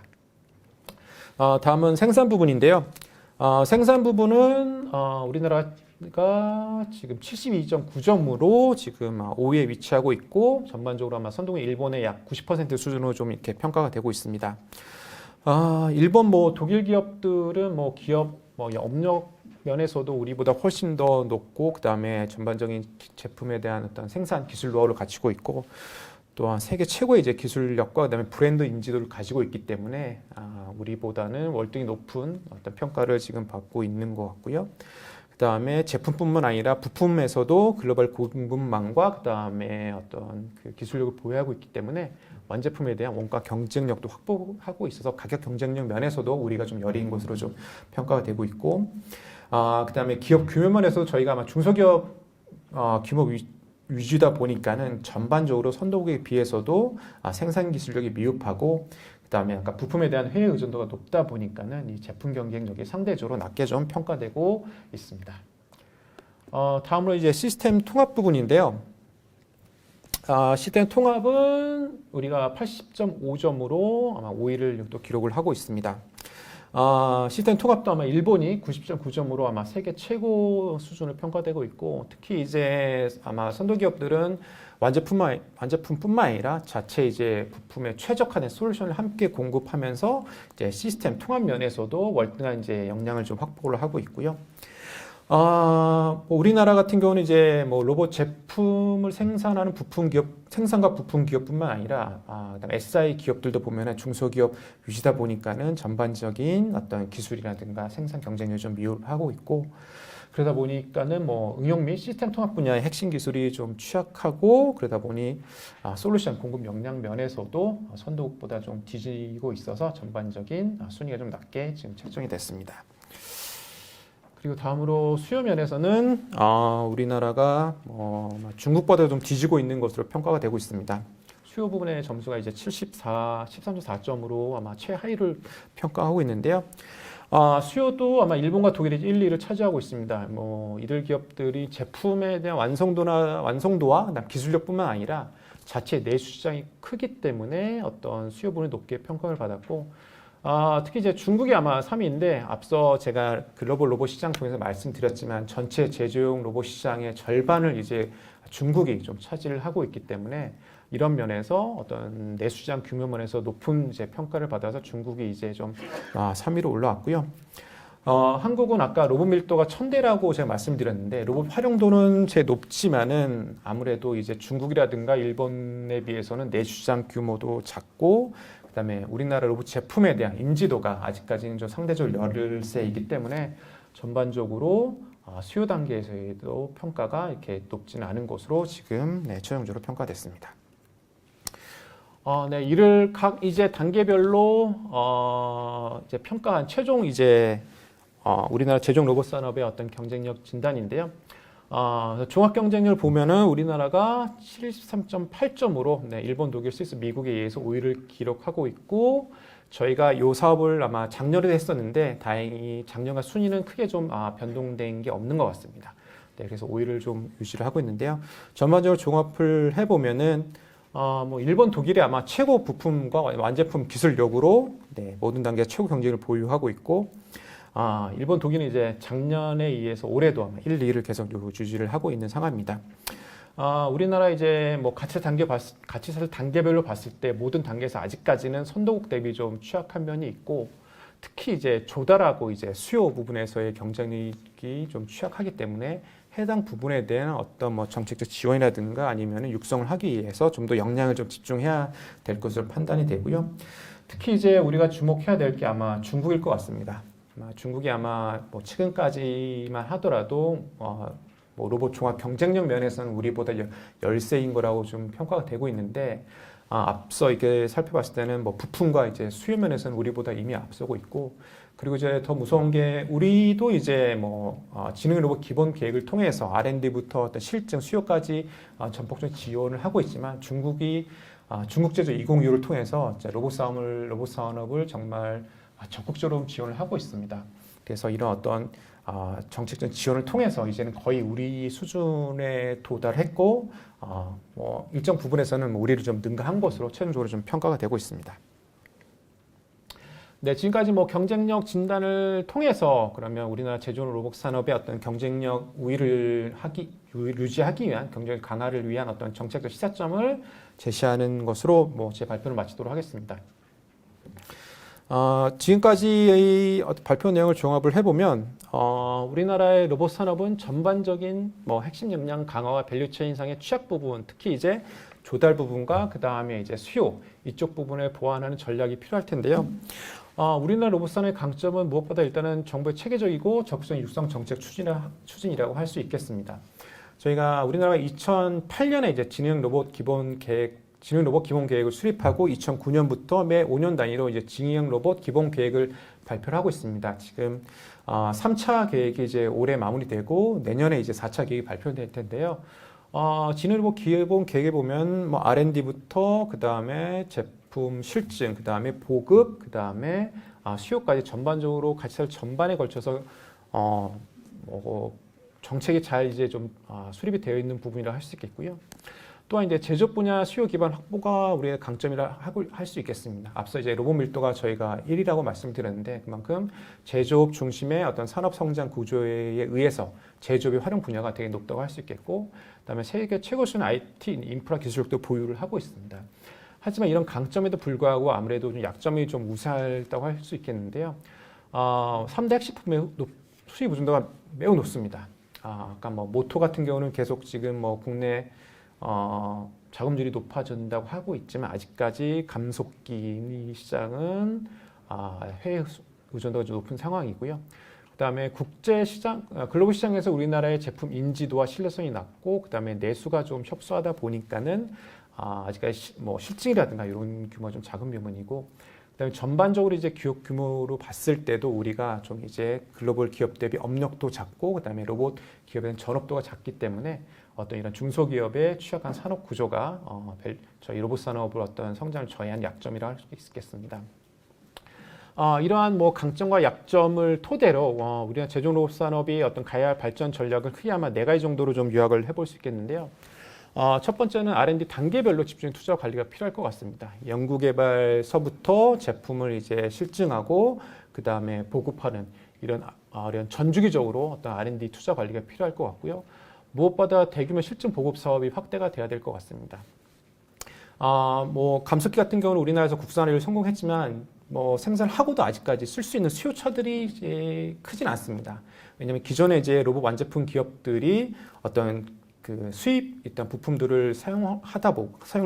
다음은 생산 부분인데요. 생산 부분은 우리나라가 지금 72.9점으로 지금 5위에 위치하고 있고 전반적으로 아마 선도국 일본의 약 90% 수준으로 좀 이렇게 평가가 되고 있습니다. 일본 뭐 독일 기업들은 뭐 기업 뭐 업력 면에서도 우리보다 훨씬 더 높고 그다음에 전반적인 제품에 대한 어떤 생산 기술 노하우를 갖추고 있고 또한 세계 최고의 이제 기술력과 그다음에 브랜드 인지도를 가지고 있기 때문에 우리보다는 월등히 높은 어떤 평가를 지금 받고 있는 것 같고요. 그다음에 제품뿐만 아니라 부품에서도 글로벌 공급망과 그다음에 어떤 그 기술력을 보유하고 있기 때문에 완제품에 대한 원가 경쟁력도 확보하고 있어서 가격 경쟁력 면에서도 우리가 좀 여리인 것으로 좀 평가가 되고 있고, 그다음에 기업 규모 면에서도 저희가 아마 중소기업 규모 위주다 보니까는 전반적으로 선도국에 비해서도 생산 기술력이 미흡하고 그다음에 아까 부품에 대한 해외 의존도가 높다 보니까는 이 제품 경쟁력이 상대적으로 낮게 좀 평가되고 있습니다. 다음으로 이제 시스템 통합 부분인데요. 시스템 통합은 우리가 80.5점으로 아마 5위를 또 기록을 하고 있습니다. 시스템 통합도 아마 일본이 90.9점으로 아마 세계 최고 수준을 평가되고 있고, 특히 이제 아마 선도 기업들은 완제품뿐만 아니라 자체 이제 부품에 최적화된 솔루션을 함께 공급하면서 이제 시스템 통합 면에서도 월등한 이제 역량을 좀 확보를 하고 있고요. 우리나라 같은 경우는 이제 뭐 로봇 제품을 생산하는 부품 기업, 생산과 부품 기업뿐만 아니라, 그다음에 SI 기업들도 보면은 중소기업 위주다 보니까는 전반적인 어떤 기술이라든가 생산 경쟁력을 좀 미흡하고 있고, 그러다 보니까는 뭐 응용 및 시스템 통합 분야의 핵심 기술이 좀 취약하고, 그러다 보니 솔루션 공급 역량 면에서도 선도국보다 좀 뒤지고 있어서 전반적인 순위가 좀 낮게 지금 책정이 됐습니다. 그리고 다음으로 수요 면에서는 우리나라가 중국보다 좀 뒤지고 있는 것으로 평가가 되고 있습니다. 수요 부분의 점수가 이제 13.4점으로 아마 최하위를 평가하고 있는데요. 수요도 아마 일본과 독일이 1, 2를 차지하고 있습니다. 뭐 이들 기업들이 제품에 대한 완성도와 그다음 기술력뿐만 아니라 자체 내수 시장이 크기 때문에 어떤 수요 부분이 높게 평가를 받았고, 특히 이제 중국이 아마 3위인데, 앞서 제가 글로벌 로봇 시장 통해서 말씀드렸지만 전체 제조용 로봇 시장의 절반을 이제 중국이 좀 차지를 하고 있기 때문에 이런 면에서 어떤 내수시장 규모 면에서 높은 이제 평가를 받아서 중국이 이제 좀 3위로 올라왔고요. 한국은 아까 로봇 밀도가 1000대라고 제가 말씀드렸는데, 로봇 활용도는 제 높지만은 아무래도 이제 중국이라든가 일본에 비해서는 내수시장 규모도 작고, 그다음에 우리나라 로봇 제품에 대한 인지도가 아직까지는 좀 상대적으로 열세이기 때문에 전반적으로 수요 단계에서도 평가가 이렇게 높지는 않은 것으로 지금 최종적으로 평가됐습니다. 이를 각 이제 단계별로 이제 평가한 최종 이제 우리나라 제종 로봇 산업의 어떤 경쟁력 진단인데요. 종합 경쟁력을 보면은 우리나라가 73.8점으로 일본, 독일, 스위스, 미국에 의해서 5위를 기록하고 있고, 저희가 이 사업을 아마 작년에 했었는데 다행히 작년과 순위는 크게 좀 변동된 게 없는 것 같습니다. 그래서 5위를 좀 유지를 하고 있는데요. 전반적으로 종합을 해보면은 뭐 일본, 독일이 아마 최고 부품과 완제품 기술력으로 모든 단계 최고 경쟁을 보유하고 있고, 일본, 독일은 이제 작년에 의해서 올해도 아마 1, 2위를 계속 유지를 하고 있는 상황입니다. 우리나라 이제 뭐 가치사를 단계별로 봤을 때 모든 단계에서 아직까지는 선도국 대비 좀 취약한 면이 있고, 특히 이제 조달하고 이제 수요 부분에서의 경쟁력이 좀 취약하기 때문에 해당 부분에 대한 어떤 뭐 정책적 지원이라든가 아니면 육성을 하기 위해서 좀 더 역량을 좀 집중해야 될 것으로 판단이 되고요. 특히 이제 우리가 주목해야 될 게 아마 중국일 것 같습니다. 중국이 아마 뭐 최근까지만 하더라도 뭐 로봇 종합 경쟁력 면에서는 우리보다 열세인 거라고 좀 평가가 되고 있는데, 앞서 이게 살펴봤을 때는 뭐 부품과 이제 수요 면에서는 우리보다 이미 앞서고 있고, 그리고 이제 더 무서운 게 우리도 이제 뭐 지능 로봇 기본 계획을 통해서 R&D부터 어떤 실증 수요까지 전폭적인 지원을 하고 있지만, 중국이 중국 제조 2025를 통해서 로봇 산업을 정말 적극적으로 지원을 하고 있습니다. 그래서 이런 어떤 정책적 지원을 통해서 이제는 거의 우리 수준에 도달했고, 뭐 일정 부분에서는 우리를 좀 능가한 것으로 최종적으로 좀 평가가 되고 있습니다. 지금까지 뭐 경쟁력 진단을 통해서 그러면 우리나라 제조용 로봇 산업의 어떤 경쟁력 우위를 유지하기 위한 경쟁력 강화를 위한 어떤 정책적 시사점을 제시하는 것으로 뭐 제 발표를 마치도록 하겠습니다. 지금까지의 발표 내용을 종합을 해보면, 우리나라의 로봇 산업은 전반적인 뭐 핵심 역량 강화와 밸류체인 상의 취약 부분, 특히 이제 조달 부분과 그 다음에 이제 수요 이쪽 부분을 보완하는 전략이 필요할 텐데요. 우리나라 로봇 산업의 강점은 무엇보다 일단은 정부의 체계적이고 적극적 육성 정책 추진이라고 할 수 있겠습니다. 저희가 우리나라가 2008년에 이제 지능 로봇 기본 계획을 수립하고 2009년부터 매 5년 단위로 이제 지능 로봇 기본 계획을 발표를 하고 있습니다. 지금 3차 계획이 이제 올해 마무리되고 내년에 이제 4차 계획이 발표될 텐데요. 지능 로봇 기본 계획에 보면 뭐 R&D부터 그 다음에 제품 실증, 그 다음에 보급, 그 다음에 수요까지 전반적으로 가치사를 전반에 걸쳐서 정책이 잘 이제 좀 수립이 되어 있는 부분이라 할 수 있겠고요. 또한 이제 제조업 분야 수요 기반 확보가 우리의 강점이라 할 수 있겠습니다. 앞서 이제 로봇 밀도가 저희가 1이라고 말씀드렸는데 그만큼 제조업 중심의 어떤 산업 성장 구조에 의해서 제조업의 활용 분야가 되게 높다고 할 수 있겠고, 그다음에 세계 최고 수준 IT 인프라 기술력도 보유를 하고 있습니다. 하지만 이런 강점에도 불구하고 아무래도 좀 약점이 좀 우세하다고 할 수 있겠는데요. 3대 핵식품의 수입 의존도가 매우 높습니다. 아까 뭐 모토 같은 경우는 계속 지금 뭐 국내 자금률이 높아진다고 하고 있지만 아직까지 감속기 시장은 해외 의존도가 좀 높은 상황이고요. 그다음에 국제 시장, 글로벌 시장에서 우리나라의 제품 인지도와 신뢰성이 낮고, 그다음에 내수가 좀 협소하다 보니까는 아직까지 뭐 실증이라든가 이런 규모가 좀 작은 부분이고, 그다음에 전반적으로 이제 기업 규모로 봤을 때도 우리가 좀 이제 글로벌 기업 대비 업력도 작고, 그다음에 로봇 기업에는 전업도가 작기 때문에 어떤 이런 중소기업의 취약한 산업 구조가 저희 로봇 산업을 어떤 성장을 저해한 약점이라 할 수 있겠습니다. 이러한 뭐 강점과 약점을 토대로 우리가 제조 로봇 산업이 어떤 가야 할 발전 전략을 크게 아마 4가지 정도로 좀 요약을 해볼 수 있겠는데요. 첫 번째는 R&D 단계별로 집중 투자 관리가 필요할 것 같습니다. 연구개발서부터 제품을 이제 실증하고 그 다음에 보급하는 이런 전주기적으로 어떤 R&D 투자 관리가 필요할 것 같고요. 무엇보다 대규모 실증 보급 사업이 확대가 돼야 될 것 같습니다. 뭐 감속기 같은 경우는 우리나라에서 국산화를 성공했지만 뭐 생산하고도 아직까지 쓸 수 있는 수요처들이 이제 크진 않습니다. 왜냐하면 기존에 이제 로봇 완제품 기업들이 어떤 그 수입 일단 부품들을 사용을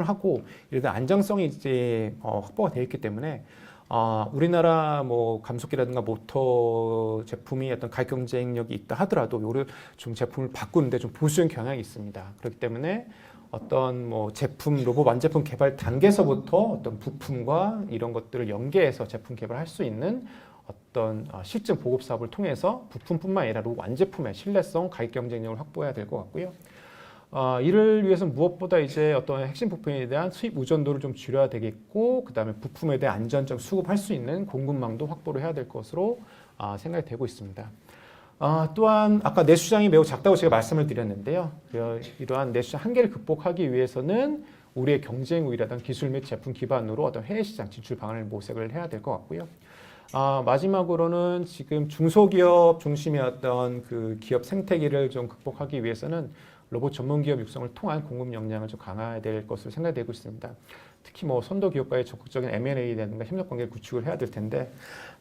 하고 이런 안정성이 이제 확보가 되어 있기 때문에 우리나라 뭐 감속기라든가 모터 제품이 어떤 가격 경쟁력이 있다 하더라도 요를 좀 제품을 바꾸는데 좀 보수적인 경향이 있습니다. 그렇기 때문에 어떤 뭐 제품 로봇 완제품 개발 단계에서부터 어떤 부품과 이런 것들을 연계해서 제품 개발할 수 있는 어떤 실증 보급 사업을 통해서 부품뿐만 아니라 로봇 완제품의 신뢰성, 가격 경쟁력을 확보해야 될 것 같고요. 이를 위해서 무엇보다 이제 어떤 핵심 부품에 대한 수입 의존도를 좀 줄여야 되겠고, 그 다음에 부품에 대한 안전적 수급할 수 있는 공급망도 확보를 해야 될 것으로 생각이 되고 있습니다. 또한 아까 내수시장이 매우 작다고 제가 말씀을 드렸는데요. 이러한 내수시장 한계를 극복하기 위해서는 우리의 경쟁 우위라든 기술 및 제품 기반으로 어떤 해외 시장 진출 방안을 모색을 해야 될 것 같고요. 마지막으로는 지금 중소기업 중심의 어떤 그 기업 생태계를 좀 극복하기 위해서는 로봇 전문 기업 육성을 통한 공급 역량을 좀 강화해야 될 것으로 생각되고 있습니다. 특히 뭐 선도 기업과의 적극적인 M&A라든가 협력 관계를 구축을 해야 될 텐데,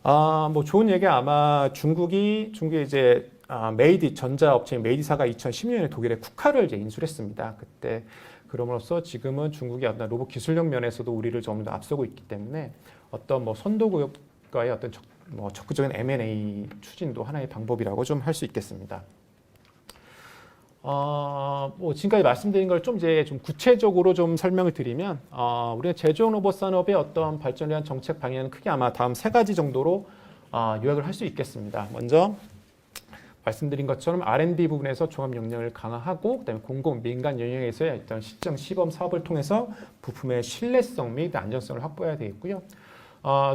뭐 좋은 얘기가 아마 중국이 이제 메이디 전자업체인 메이디사가 2010년에 독일의 쿠카를 이제 인수했습니다. 그때 그럼으로써 지금은 중국이 어떤 로봇 기술력 면에서도 우리를 좀 더 앞서고 있기 때문에 어떤 뭐 선도 기업과의 어떤 적극적인 M&A 추진도 하나의 방법이라고 좀 할 수 있겠습니다. 뭐 지금까지 말씀드린 걸 좀 이제 좀 구체적으로 좀 설명을 드리면, 우리가 제조용 로봇 산업의 어떤 발전을 위한 정책 방향은 크게 아마 다음 3가지 정도로 요약을 할 수 있겠습니다. 먼저 말씀드린 것처럼 R&D 부분에서 종합 역량을 강화하고, 그다음에 공공 민간 영역에서의 어떤 실증 시범 사업을 통해서 부품의 신뢰성 및 안전성을 확보해야 되겠고요.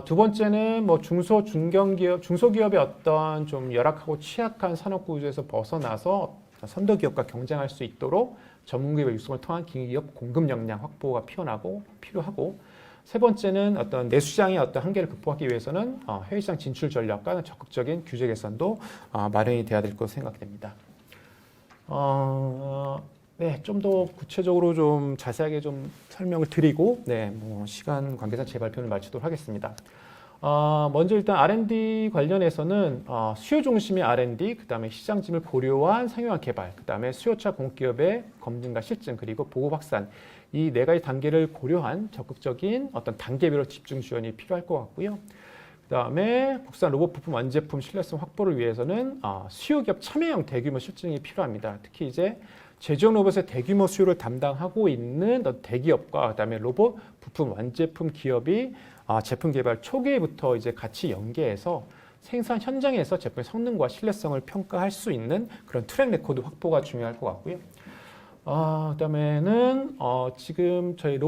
두 번째는 뭐 중소기업의 어떤 좀 열악하고 취약한 산업 구조에서 벗어나서 선도 기업과 경쟁할 수 있도록 전문기업의 육성을 통한 기업 공급 역량 확보가 필요하고, 세 번째는 어떤 내수시장의 어떤 한계를 극복하기 위해서는 해외 시장 진출 전략과 적극적인 규제 개선도 마련이 돼야 될 것으로 생각됩니다. 네, 좀 더 구체적으로 좀 자세하게 좀 설명을 드리고, 뭐 시간 관계상 제 발표를 마치도록 하겠습니다. 먼저 일단 R&D 관련해서는 수요 중심의 R&D, 그 다음에 시장짐을 고려한 상용화 개발, 그 다음에 수요차 공기업의 검증과 실증, 그리고 보급 확산, 이 4가지 단계를 고려한 적극적인 어떤 단계별로 집중 지원이 필요할 것 같고요. 그 다음에 국산 로봇 부품 완제품 신뢰성 확보를 위해서는 수요기업 참여형 대규모 실증이 필요합니다. 특히 이제 제조용 로봇의 대규모 수요를 담당하고 있는 대기업과 그다음에 로봇 부품 완제품 기업이 제품 개발 초기부터 이제 같이 연계해서 생산 현장에서 제품의 성능과 신뢰성을 평가할 수 있는 그런 트랙 레코드 확보가 중요할 것 같고요. 그다음에는 지금 저희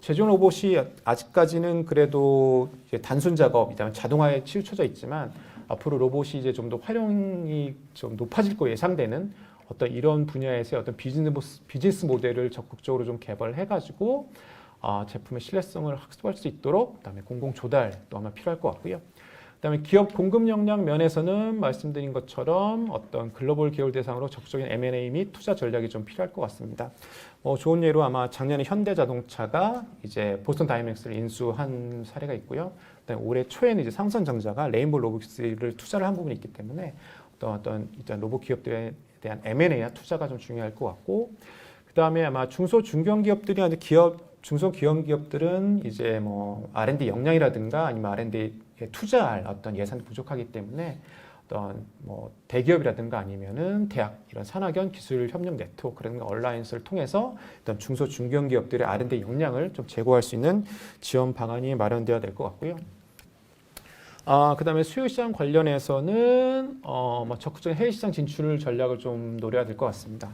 제조용 로봇이 아직까지는 그래도 이제 단순 작업, 그다음에 자동화에 치우쳐져 있지만 앞으로 로봇이 이제 좀 더 활용이 좀 높아질 거 예상되는 어떤 이런 분야에서의 어떤 비즈니스 모델을 적극적으로 좀 개발을 해가지고 제품의 신뢰성을 확보할 수 있도록 그다음에 공공 조달도 아마 필요할 것 같고요. 그다음에 기업 공급 역량 면에서는 말씀드린 것처럼 어떤 글로벌 기업을 대상으로 적극적인 M&A 및 투자 전략이 좀 필요할 것 같습니다. 좋은 예로 아마 작년에 현대자동차가 이제 보스턴 다이내믹스를 인수한 사례가 있고요. 그다음에 올해 초에는 이제 삼성전자가 레인보우 로보틱스를 투자를 한 부분이 있기 때문에 어떤 일단 로봇 기업들에 대한 M&A나 투자가 좀 중요할 것 같고, 그다음에 아마 중소 중견 기업들이 아니 중소 기업 기업들은 이제 뭐 R&D 역량이라든가 아니면 R&D에 투자할 어떤 예산이 부족하기 때문에 어떤 뭐 대기업이라든가 아니면은 대학 이런 산학연 기술 협력 네트워크 그런 얼라이언스를 통해서 어떤 중소 중견 기업들의 R&D 역량을 좀 제고할 수 있는 지원 방안이 마련되어야 될 것 같고요. 그다음에 수요 시장 관련해서는 뭐 적극적인 해외 시장 진출 전략을 좀 노려야 될 것 같습니다.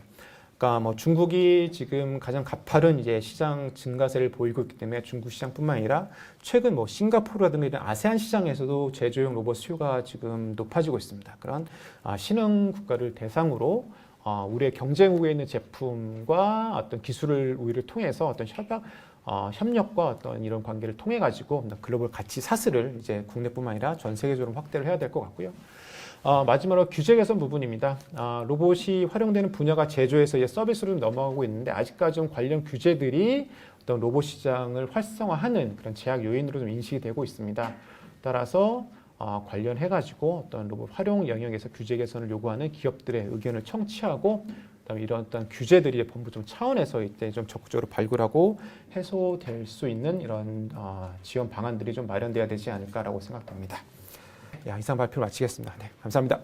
그러니까 뭐 중국이 지금 가장 가파른 이제 시장 증가세를 보이고 있기 때문에 중국 시장뿐만 아니라 최근 뭐 싱가포르라든가 이런 아세안 시장에서도 제조용 로봇 수요가 지금 높아지고 있습니다. 그런 신흥 국가를 대상으로 우리의 경쟁국에 있는 제품과 어떤 기술을 우리를 통해서 어떤 협력과 어떤 이런 관계를 통해 가지고 글로벌 가치 사슬을 이제 국내뿐만 아니라 전 세계적으로 확대를 해야 될 것 같고요. 마지막으로 규제 개선 부분입니다. 로봇이 활용되는 분야가 제조에서 이제 서비스로 넘어가고 있는데 아직까지 좀 관련 규제들이 어떤 로봇 시장을 활성화하는 그런 제약 요인으로 좀 인식이 되고 있습니다. 따라서 관련해 가지고 어떤 로봇 활용 영역에서 규제 개선을 요구하는 기업들의 의견을 청취하고 그다음에 이런 어떤 규제들이 본부 좀 차원에서 이때 좀 적극적으로 발굴하고 해소될 수 있는 이런 지원 방안들이 좀 마련돼야 되지 않을까라고 생각됩니다. 이상 발표를 마치겠습니다. 네, 감사합니다.